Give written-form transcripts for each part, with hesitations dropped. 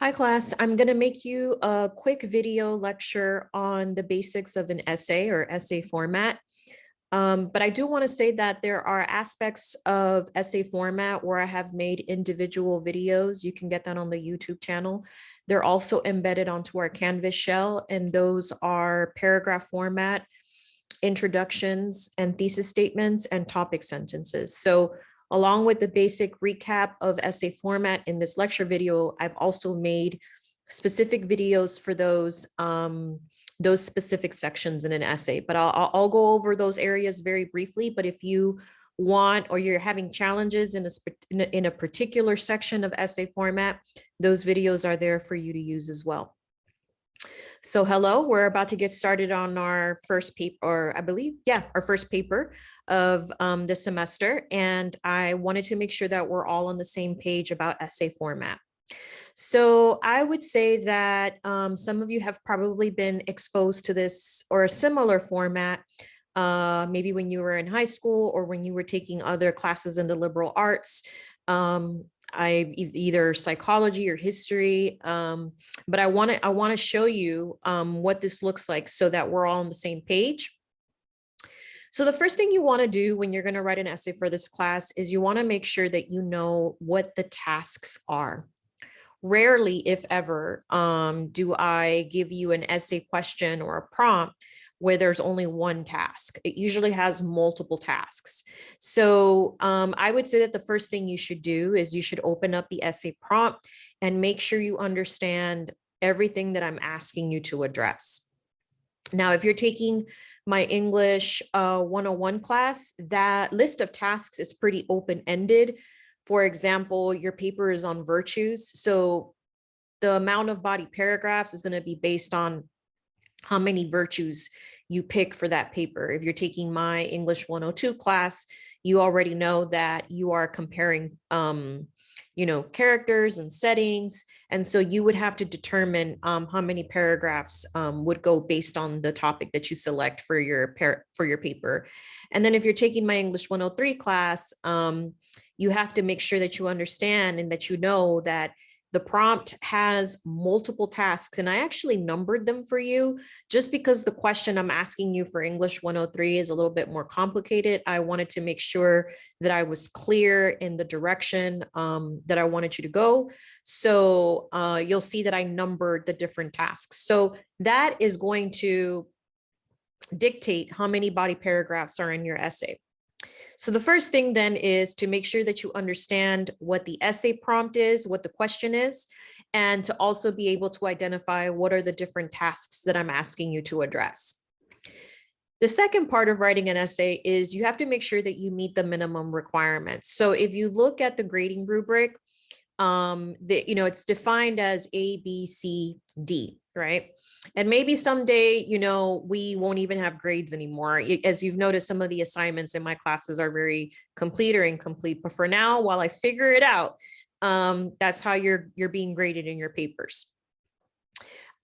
Hi class, I'm going to make you a quick video lecture on the basics of an essay or essay format. But I do want to say that there are aspects of essay format where I have made individual videos. You can get that on the YouTube channel. They're also embedded onto our Canvas shell, and those are paragraph format, introductions and thesis statements, and topic sentences. So along with the basic recap of essay format in this lecture video, I've also made specific videos for those specific sections in an essay, but I'll go over those areas very briefly. But if you want, or you're having challenges in a particular section of essay format, those videos are there for you to use as well. So hello, we're about to get started on our first paper, or I believe, yeah, our first paper of the semester. And I wanted to make sure that we're all on the same page about essay format. So I would say that some of you have probably been exposed to this or a similar format, maybe when you were in high school or when you were taking other classes in the liberal arts. Either psychology or history, but I want to show you what this looks like so that we're all on the same page. So the first thing you want to do when you're going to write an essay for this class is you want to make sure that you know what the tasks are. Rarely, if ever, do I give you an essay question or a prompt where there's only one task. It usually has multiple tasks. So I would say that the first thing you should do is you should open up the essay prompt and make sure you understand everything that I'm asking you to address. Now, if you're taking my English 101 class, that list of tasks is pretty open-ended. For example, your paper is on virtues. So the amount of body paragraphs is going to be based on how many virtues you pick for that paper. If you're taking my English 102 class, you already know that you are comparing, characters and settings. And so you would have to determine how many paragraphs would go based on the topic that you select for your paper. And then if you're taking my English 103 class, you have to make sure that you understand and that you know that the prompt has multiple tasks, and I actually numbered them for you just because the question I'm asking you for English 103 is a little bit more complicated. I wanted to make sure that I was clear in the direction that I wanted you to go. So you'll see that I numbered the different tasks. So that is going to dictate how many body paragraphs are in your essay. So the first thing then is to make sure that you understand what the essay prompt is, what the question is, and to also be able to identify what are the different tasks that I'm asking you to address. The second part of writing an essay is you have to make sure that you meet the minimum requirements. So if you look at the grading rubric, it's defined as A, B, C, D, right? And maybe someday, we won't even have grades anymore. As you've noticed, some of the assignments in my classes are very complete or incomplete. But for now, while I figure it out, that's how you're being graded in your papers.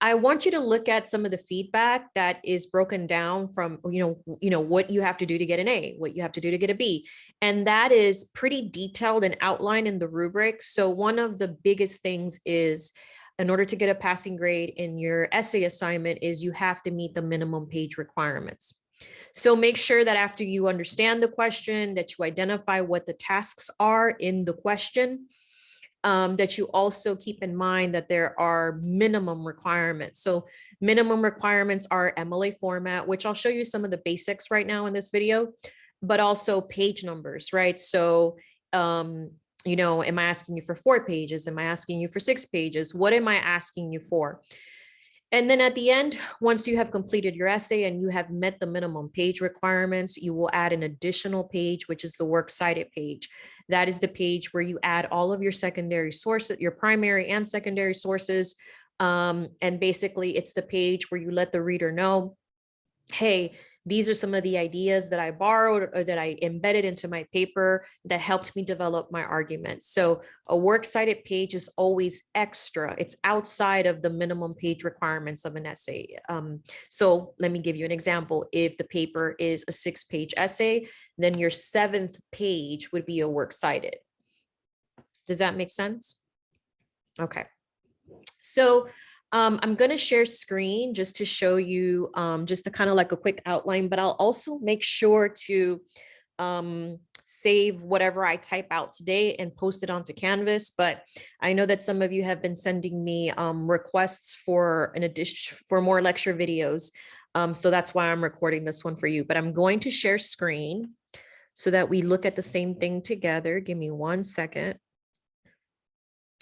I want you to look at some of the feedback that is broken down from, what you have to do to get an A, what you have to do to get a B. And that is pretty detailed and outlined in the rubric. So one of the biggest things is, in order to get a passing grade in your essay assignment, is you have to meet the minimum page requirements. So make sure that after you understand the question, that you identify what the tasks are in the question, that you also keep in mind that there are minimum requirements. So minimum requirements are MLA format, which I'll show you some of the basics right now in this video, but also page numbers, right? So, am I asking you for 4 pages? Am I asking you for 6 pages? What am I asking you for? And then at the end, once you have completed your essay and you have met the minimum page requirements, you will add an additional page, which is the works cited page. That is the page where you add all of your secondary sources, your primary and secondary sources. And basically, it's the page where you let the reader know, hey, these are some of the ideas that I borrowed or that I embedded into my paper that helped me develop my argument. So a works cited page is always extra. It's outside of the minimum page requirements of an essay. So let me give you an example. If the paper is a 6-page essay, then your 7th page would be a works cited. Does that make sense? Okay. So I'm going to share screen just to show you just to kind of like a quick outline, but I'll also make sure to save whatever I type out today and post it onto Canvas. But I know that some of you have been sending me requests for an addition for more lecture videos. So that's why I'm recording this one for you, but I'm going to share screen so that we look at the same thing together. Give me 1 second.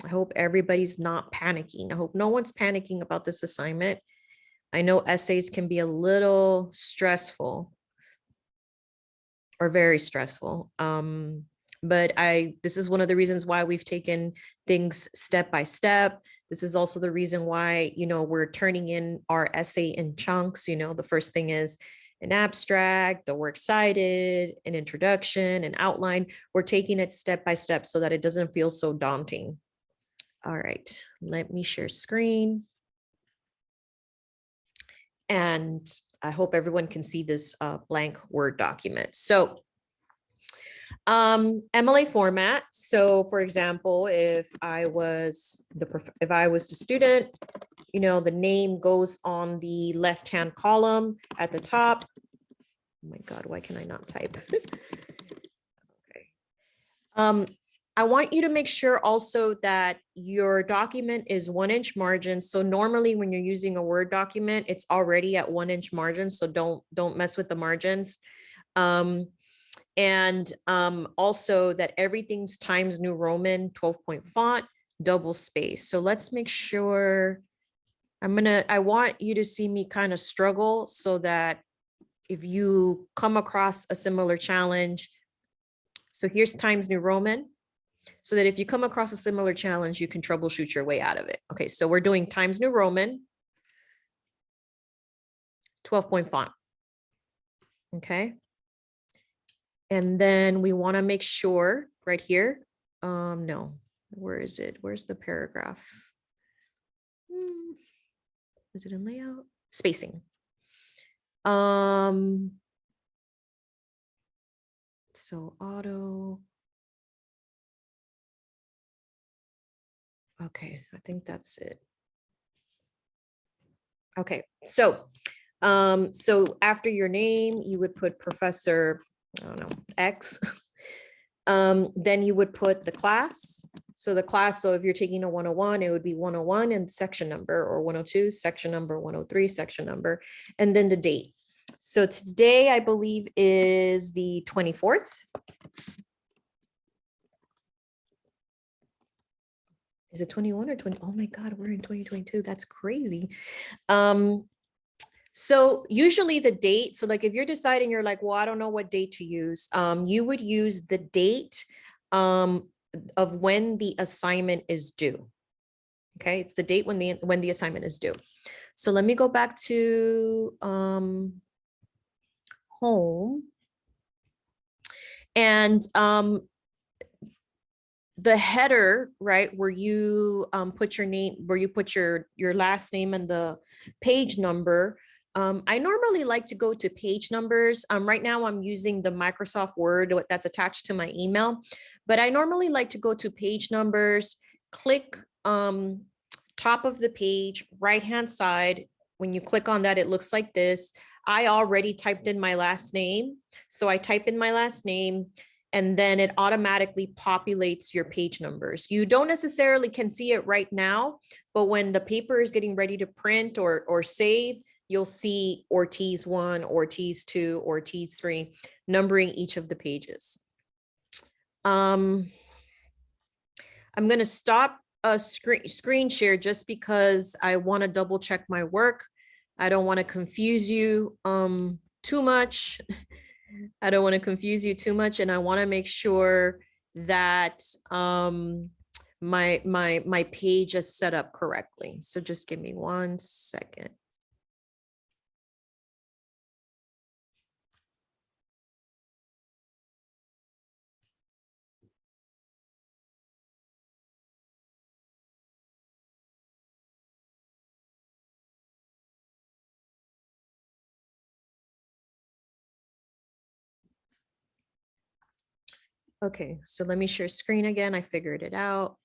I hope everybody's not panicking. I hope no one's panicking about this assignment. I know essays can be a little stressful or very stressful. But this is one of the reasons why we've taken things step by step. This is also the reason why, we're turning in our essay in chunks. The first thing is an abstract, the works cited, an introduction, an outline. We're taking it step by step so that it doesn't feel so daunting. All right, let me share screen. And I hope everyone can see this blank Word document. So MLA format. So for example, if I was the student, the name goes on the left-hand column at the top. Oh my God, why can I not type? Okay. I want you to make sure also that your document is 1-inch margin. So normally when you're using a Word document, it's already at 1-inch margin. So don't mess with the margins. And also that everything's Times New Roman 12-point font, double space. So let's make sure I want you to see me kind of struggle so that if you come across a similar challenge, so here's Times New Roman, so that if you come across a similar challenge, you can troubleshoot your way out of it. Okay, so we're doing Times New Roman, 12-point font. Okay. And then we want to make sure right here. No, where is it? Where's the paragraph? Is it in layout? Spacing. So auto. Okay, I think that's it. Okay, so after your name, you would put Professor, I don't know, X. Then you would put the class. So the class, so if you're taking a 101, it would be 101 and section number, or 102, section number, 103, section number, and then the date. So today, I believe, is the 24th. Is it 21 or 20? Oh my God, we're in 2022. That's crazy. So usually the date, so like if you're deciding, you're like, well, I don't know what date to use, you would use the date of when the assignment is due. Okay, it's the date when the assignment is due. So let me go back to home. And the header, right, where you put your name, where you put your last name and the page number. I normally like to go to page numbers. Right now I'm using the Microsoft Word that's attached to my email, but I normally like to go to page numbers, click top of the page, right-hand side. When you click on that, it looks like this. I already typed in my last name. So I type in my last name, and then it automatically populates your page numbers. You don't necessarily can see it right now, but when the paper is getting ready to print or save, you'll see Ortiz 1, Ortiz 2, Ortiz 3, numbering each of the pages. I'm going to stop a screen share just because I want to double check my work. I don't want to confuse you too much. I don't want to confuse you too much, and I want to make sure that my page is set up correctly. So just give me 1 second. Okay, so let me share screen again. I figured it out.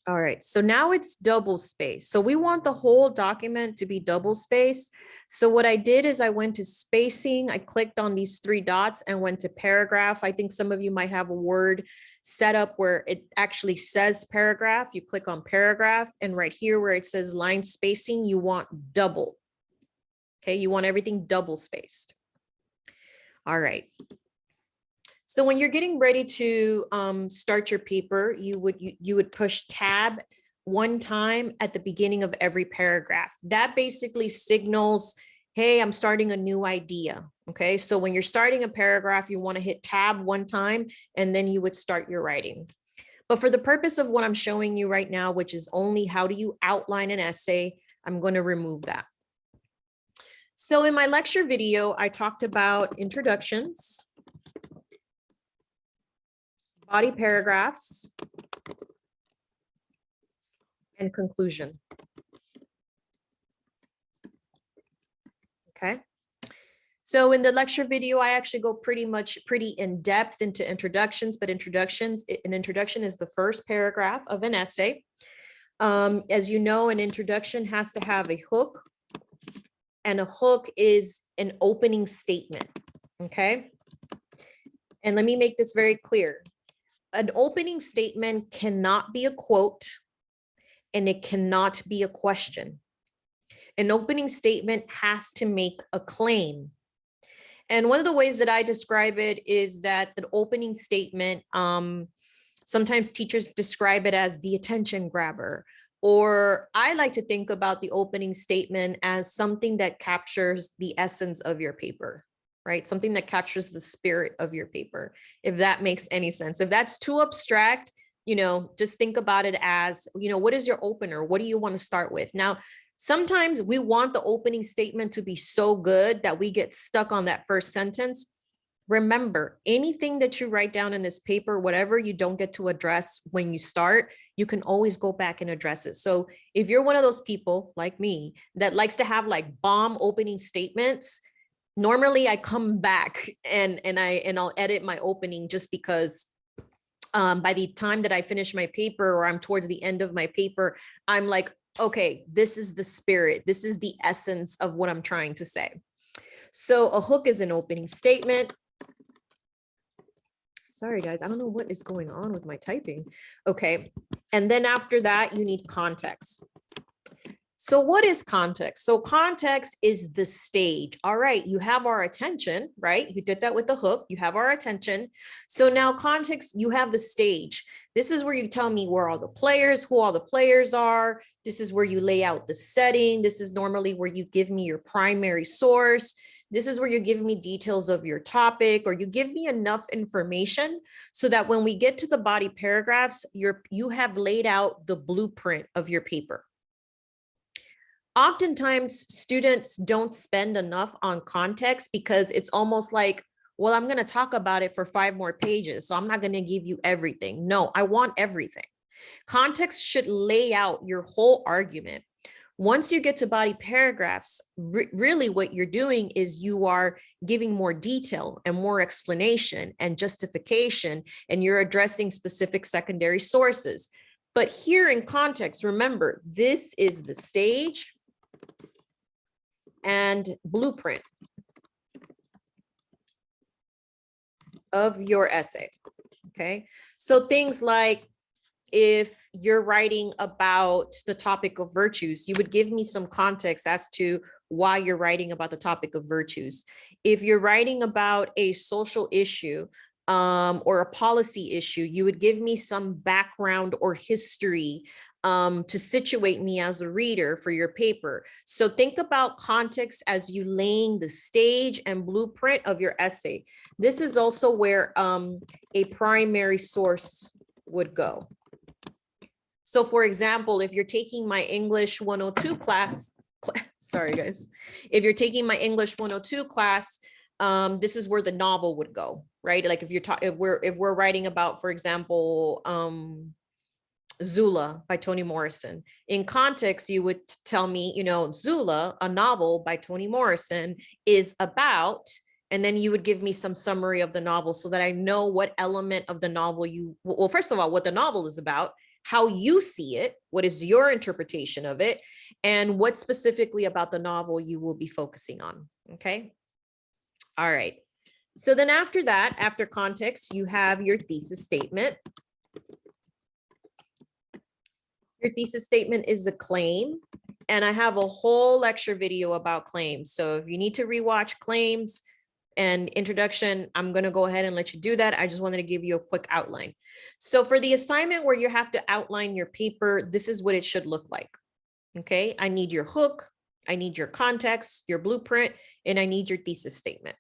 All right, so now it's double space. So we want the whole document to be double space. So what I did is I went to spacing, I clicked on these three dots and went to paragraph. I think some of you might have a Word set up where it actually says paragraph. You click on paragraph, and right here where it says line spacing, you want double. Okay, you want everything double spaced. All right. So when you're getting ready to start your paper, you would push tab one time at the beginning of every paragraph. That basically signals, hey, I'm starting a new idea. Okay, so when you're starting a paragraph, you want to hit tab one time, and then you would start your writing. But for the purpose of what I'm showing you right now, which is only how do you outline an essay, I'm going to remove that. So in my lecture video, I talked about introductions, body paragraphs, and conclusion. Okay. So in the lecture video, I actually go pretty in depth into introductions, but an introduction is the first paragraph of an essay. As you know, an introduction has to have a hook, and a hook is an opening statement. Okay. And let me make this very clear. An opening statement cannot be a quote, and it cannot be a question. An opening statement has to make a claim. And one of the ways that I describe it is that the opening statement, sometimes teachers describe it as the attention grabber, or I like to think about the opening statement as something that captures the essence of your paper, right? Something that captures the spirit of your paper, if that makes any sense. If that's too abstract, just think about it as, what is your opener? What do you want to start with? Now, sometimes we want the opening statement to be so good that we get stuck on that first sentence. Remember, anything that you write down in this paper, whatever you don't get to address when you start, you can always go back and address it. So if you're one of those people like me that likes to have like bomb opening statements, normally I come back and I'll edit my opening, just because by the time that I finish my paper, or I'm towards the end of my paper, I'm like, okay, this is the spirit. This is the essence of what I'm trying to say. So a hook is an opening statement. Sorry, guys, I don't know what is going on with my typing. Okay, and then after that, you need context. So what is context? So context is the stage. All right, you have our attention, right? You did that with the hook. You have our attention. So now context, you have the stage. This is where you tell me where all the players, who all the players are. This is where you lay out the setting. This is normally where you give me your primary source. This is where you give me details of your topic, or you give me enough information so that when we get to the body paragraphs, you have laid out the blueprint of your paper. Oftentimes, students don't spend enough on context because it's almost like, well, I'm going to talk about it for 5 more pages, so I'm not going to give you everything. No, I want everything. Context should lay out your whole argument. Once you get to body paragraphs, really what you're doing is you are giving more detail and more explanation and justification, and you're addressing specific secondary sources. But here in context, remember, this is the stage and blueprint of your essay. Okay, so things like, if you're writing about the topic of virtues, you would give me some context as to why you're writing about the topic of virtues. If you're writing about a social issue or a policy issue, you would give me some background or history to situate me as a reader for your paper. So think about context as you laying the stage and blueprint of your essay. This is also where a primary source would go. So for example, if you're taking my English 102 class, sorry guys, if you're taking my English 102 class, this is where the novel would go, right? Like if we're writing about, for example, Zula by Toni Morrison. In context, you would tell me, Zula, a novel by Toni Morrison, is about, and then you would give me some summary of the novel so that I know what element of the novel well, first of all, what the novel is about, how you see it, what is your interpretation of it, and what specifically about the novel you will be focusing on. Okay. All right. So then after that, after context, you have your thesis statement. Your thesis statement is a claim, and I have a whole lecture video about claims. So if you need to rewatch claims and introduction, I'm going to go ahead and let you do that. I just wanted to give you a quick outline. So for the assignment where you have to outline your paper, this is what it should look like. Okay, I need your hook, I need your context, your blueprint, and I need your thesis statement.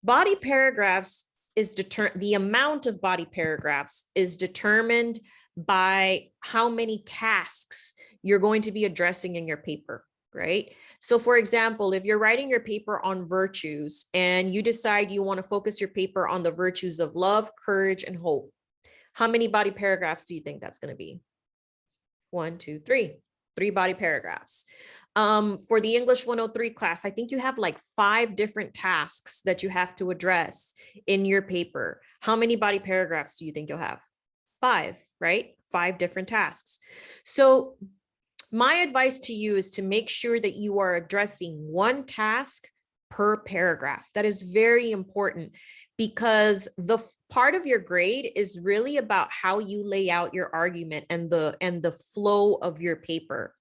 Body paragraphs is the amount of body paragraphs is determined by how many tasks you're going to be addressing in your paper, right? So for example, if you're writing your paper on virtues and you decide you want to focus your paper on the virtues of love, courage, and hope, how many body paragraphs do you think that's going to be? 1, 2, 3. 3 body paragraphs. For the English 103 class, I think you have like 5 different tasks that you have to address in your paper. How many body paragraphs do you think you'll have? 5, right? 5 different tasks. So my advice to you is to make sure that you are addressing 1 task per paragraph. That is very important because the part of your grade is really about how you lay out your argument and the flow of your paper,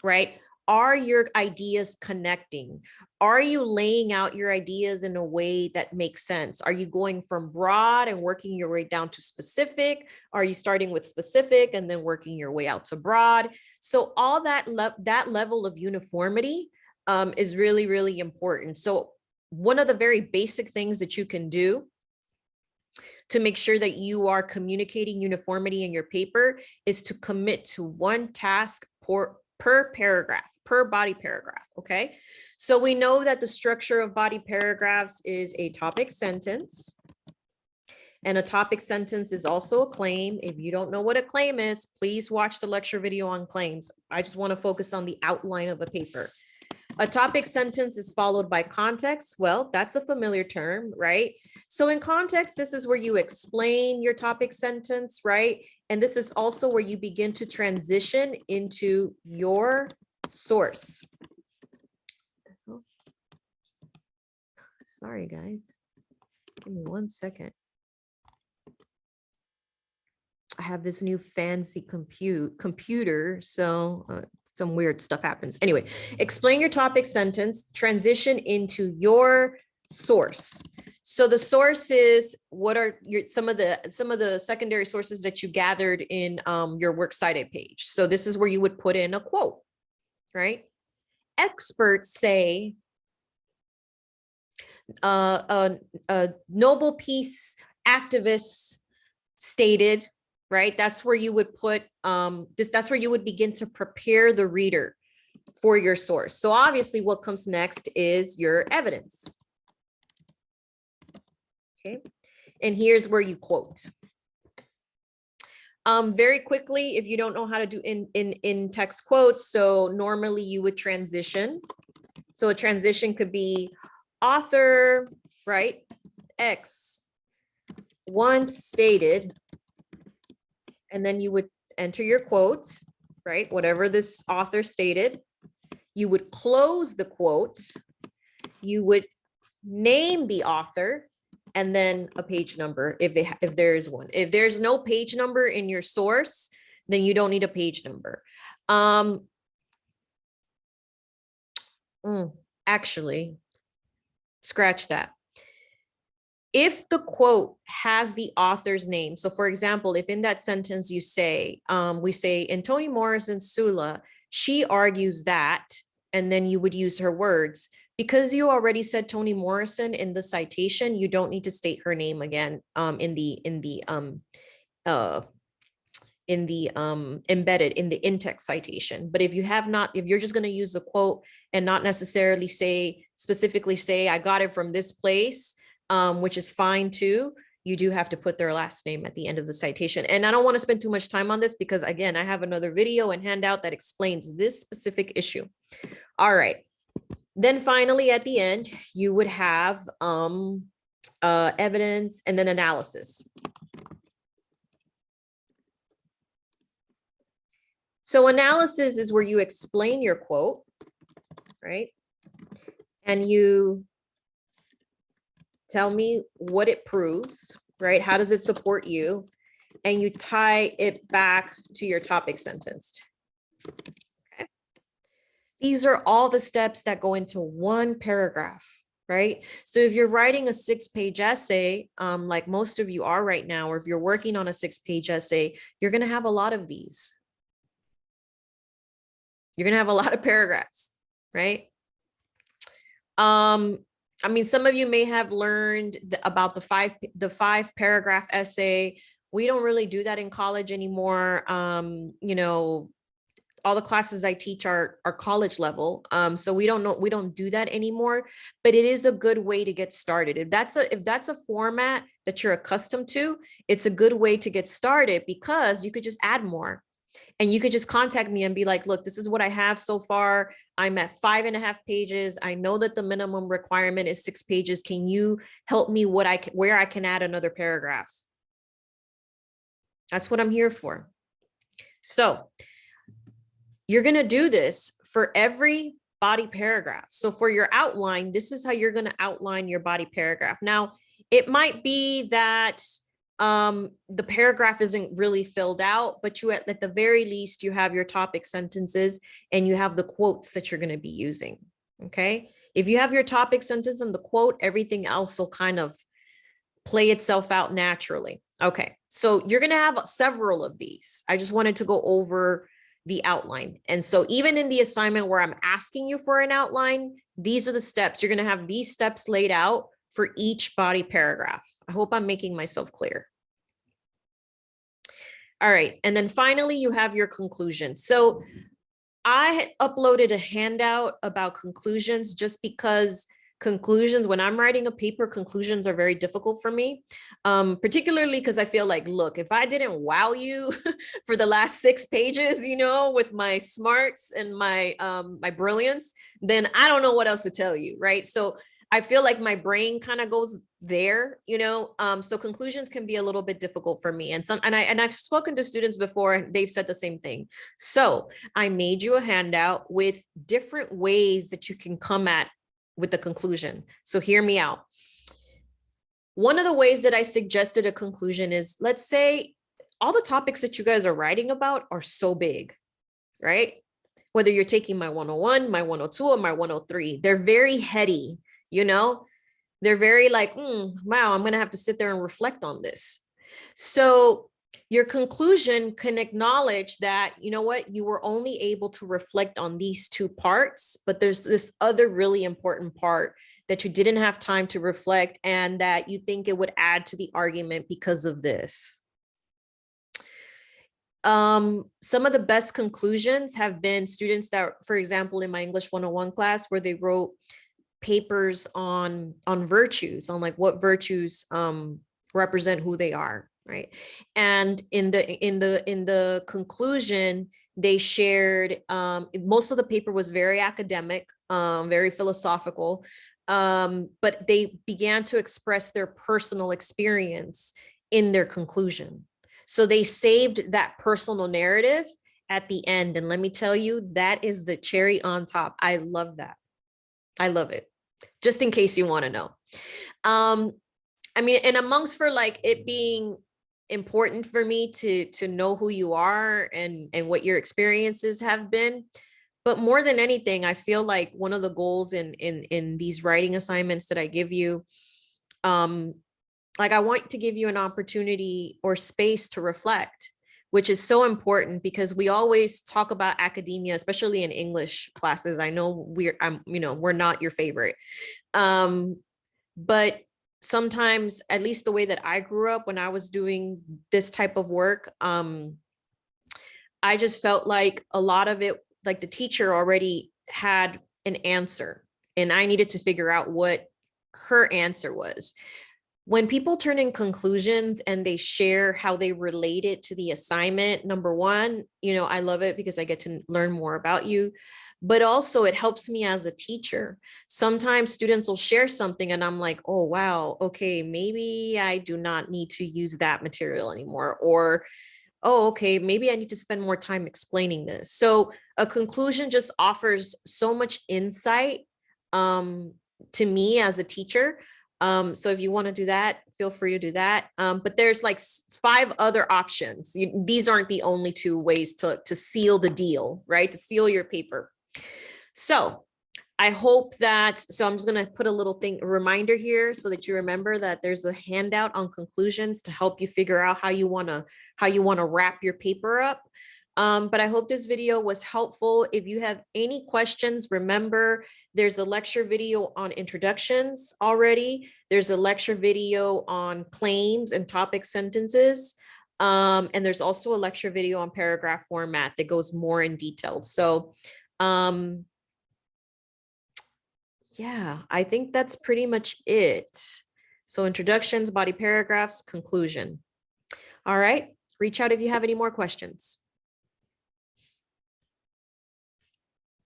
right? Are your ideas connecting? Are you laying out your ideas in a way that makes sense? Are you going from broad and working your way down to specific? Are you starting with specific and then working your way out to broad? So all that level of uniformity is really, really important. So one of the very basic things that you can do to make sure that you are communicating uniformity in your paper is to commit to 1 task per paragraph, per body paragraph, okay? So we know that the structure of body paragraphs is a topic sentence, and a topic sentence is also a claim. If you don't know what a claim is, please watch the lecture video on claims. I just want to focus on the outline of a paper. A topic sentence is followed by context. Well, that's a familiar term, right? So in context, this is where you explain your topic sentence, right? And this is also where you begin to transition into your source. Sorry, guys. Give me 1 second. I have this new fancy computer, so some weird stuff happens. Anyway, explain your topic sentence, transition into your source. So the source is what are some of the secondary sources that you gathered in your works cited page. So this is where you would put in a quote, right? Experts say a Nobel Peace activist stated, right? That's where you would put that's where you would begin to prepare the reader for your source. So obviously what comes next is your evidence. Okay, and here's where you quote. Very quickly, if you don't know how to do in text quotes, so normally you would transition. So a transition could be author, right? X once stated, and then you would enter your quote, right? Whatever this author stated. You would close the quote. You would name the author, and then a page number if there is one. If there's no page number in your source, then you don't need a page number. Actually, scratch that. If the quote has the author's name, so for example, if in that sentence you say, we say in Toni Morrison's Sula, she argues that, and then you would use her words. Because you already said Toni Morrison in the citation, you don't need to state her name again embedded in the in-text citation. But if you have not, if you're just going to use the quote and not necessarily specifically say, I got it from this place, which is fine too, you do have to put their last name at the end of the citation. And I don't want to spend too much time on this because again, I have another video and handout that explains this specific issue. All right. Then finally, at the end, you would have evidence and then analysis. So analysis is where you explain your quote, right? And you tell me what it proves, right? How does it support you? And you tie it back to your topic sentence. Okay. These are all the steps that go into one paragraph, right? So if you're writing a 6-page essay, like most of you are right now, or if you're working on a 6-page essay, you're going to have a lot of these. You're going to have a lot of paragraphs, right? I mean, some of you may have learned about the five paragraph essay. We don't really do that in college anymore. You know, all the classes I teach are college level. So we don't do that anymore, but it is a good way to get started. If that's a format that you're accustomed to, it's a good way to get started because you could just add more. And you could just contact me and be like, look, this is what I have so far. I'm at 5.5 pages. I know that the minimum requirement is 6 pages. Can you help me where I can add another paragraph? That's what I'm here for. So you're going to do this for every body paragraph. So for your outline, this is how you're going to outline your body paragraph. Now, it might be that the paragraph isn't really filled out, but you at the very least, you have your topic sentences and you have the quotes that you're going to be using. Okay. If you have your topic sentence and the quote, everything else will kind of play itself out naturally. Okay. So you're going to have several of these. I just wanted to go over the outline. And so even in the assignment where I'm asking you for an outline, these are the steps. You're going to have these steps laid out for each body paragraph. I hope I'm making myself clear. All right. And then finally, you have your conclusion. So I uploaded a handout about conclusions just because conclusions, when I'm writing a paper, conclusions are very difficult for me, particularly because I feel like, look, if I didn't wow you for the last 6 pages, you know, with my smarts and my brilliance, then I don't know what else to tell you, right? So I feel like my brain kind of goes there, you know, so conclusions can be a little bit difficult for me. And I've spoken to students before and they've said the same thing. So I made you a handout with different ways that you can come at with the conclusion. So hear me out. One of the ways that I suggested a conclusion is, let's say all the topics that you guys are writing about are so big, right? Whether you're taking my 101, my 102, or my 103, they're very heady, you know? They're very like, wow, I'm going to have to sit there and reflect on this. So your conclusion can acknowledge that, you know what, you were only able to reflect on these 2 parts, but there's this other really important part that you didn't have time to reflect and that you think it would add to the argument because of this. Some of the best conclusions have been students that, for example, in my English 101 class, where they wrote papers on virtues, on like what virtues represent who they are, right? And in the conclusion, they shared, most of the paper was very academic, very philosophical, but they began to express their personal experience in their conclusion. So they saved that personal narrative at the end. And let me tell you, that is the cherry on top. I love that. I love it. Just in case you want to know. I mean, and amongst for like it being important for me to know who you are and what your experiences have been, but more than anything, I feel like one of the goals in these writing assignments that I give you, like I want to give you an opportunity or space to reflect, which is so important because we always talk about academia, especially in English classes. I know we're not your favorite. But sometimes, at least the way that I grew up when I was doing this type of work, I just felt like a lot of it, like the teacher already had an answer and I needed to figure out what her answer was. When people turn in conclusions and they share how they relate it to the assignment, number one, you know, I love it because I get to learn more about you, but also it helps me as a teacher. Sometimes students will share something and I'm like, oh, wow, okay, maybe I do not need to use that material anymore. oh, okay, maybe I need to spend more time explaining this. So a conclusion just offers so much insight um, to me as a teacher. So if you want to do that, feel free to do that. But there's like five other options. These aren't the only two ways to seal the deal, right? To seal your paper. So I hope that, so I'm just going to put a little thing, a reminder here so that you remember that there's a handout on conclusions to help you figure out how you want to wrap your paper up. But I hope this video was helpful. If you have any questions, remember there's a lecture video on introductions already. There's a lecture video on claims and topic sentences. And there's also a lecture video on paragraph format that goes more in detail. So, yeah, I think that's pretty much it. So introductions, body paragraphs, conclusion. All right, reach out if you have any more questions.